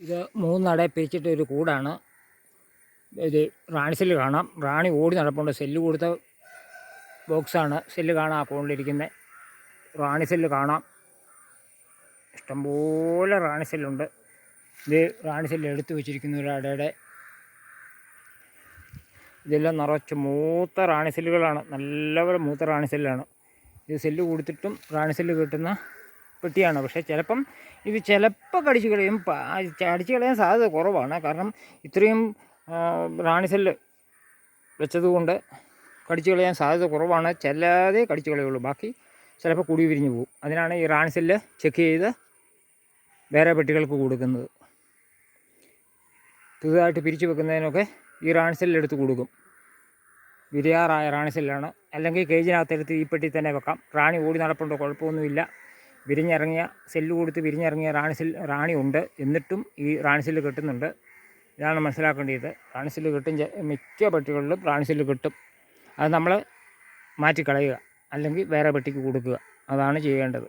ഇത് 3 അട പിരിച്ചിട്ട് ഒരു കൂടാണ്. ഇത് റാണി സെല്ല് കാണാം. റാണി ഓടി നടപ്പുണ്ട്. സെല്ല് കൊടുത്ത ബോക്സാണ്. സെല്ല് കാണാം ആ കൂടിലിരിക്കുന്നത്. റാണി സെല്ല് കാണാം. ഇഷ്ടംപോലെ റാണി സെല്ലുണ്ട്. ഇത് റാണി സെല്ല് എടുത്തു വെച്ചിരിക്കുന്ന ഒരു അടയുടെ. ഇതെല്ലാം നിറച്ച് മൂത്ത റാണി സെല്ലുകളാണ്. നല്ലപോലെ മൂത്ത റാണി സെല്ലാണ്. ഇത് സെല്ല് കൊടുത്തിട്ടും റാണി സെല്ല് കിട്ടുന്ന പെട്ടിയാണ്. പക്ഷേ ചിലപ്പോൾ കടിച്ചു കളയും. അടിച്ചു കളയാൻ സാധ്യത കുറവാണ്. കാരണം ഇത്രയും റാണി സെല്ല് വെച്ചതുകൊണ്ട് കടിച്ചു കളയാൻ സാധ്യത കുറവാണ്. ചിലതേ കടിച്ചു കളയുള്ളൂ. ബാക്കി ചിലപ്പോൾ കുടി വിരിഞ്ഞു പോകും. അതിനാണ് ഈ റാണി സെല്ല് ചെക്ക് ചെയ്ത് വേറെ പെട്ടികൾക്ക് കൊടുക്കുന്നത്. പുതുതായിട്ട് പിരിച്ചു വെക്കുന്നതിനൊക്കെ ഈ റാണി സെല്ല് എടുത്ത് കൊടുക്കും. വിരിയാറായ റാണി സെല്ലാണ്. അല്ലെങ്കിൽ കേജിനകത്തെടുത്ത് ഈ പെട്ടി തന്നെ വെക്കാം. റാണി ഓടി നടപ്പുണ്ട്, കുഴപ്പമൊന്നുമില്ല. വിരിഞ്ഞിറങ്ങിയ സെല്ല് കൊടുത്ത് വിരിഞ്ഞിറങ്ങിയ റാണി ഉണ്ട്. എന്നിട്ടും ഈ റാണി സെല്ല് കിട്ടുന്നുണ്ട്. ഇതാണ് മനസ്സിലാക്കേണ്ടത്. റാണി സെല്ല് കിട്ടും. മിക്ക പെട്ടികളിലും റാണി സെല്ല് കിട്ടും. അത് നമ്മൾ മാറ്റിക്കളയുക, അല്ലെങ്കിൽ വേറെ പെട്ടിക്ക് കൊടുക്കുക. അതാണ് ചെയ്യേണ്ടത്.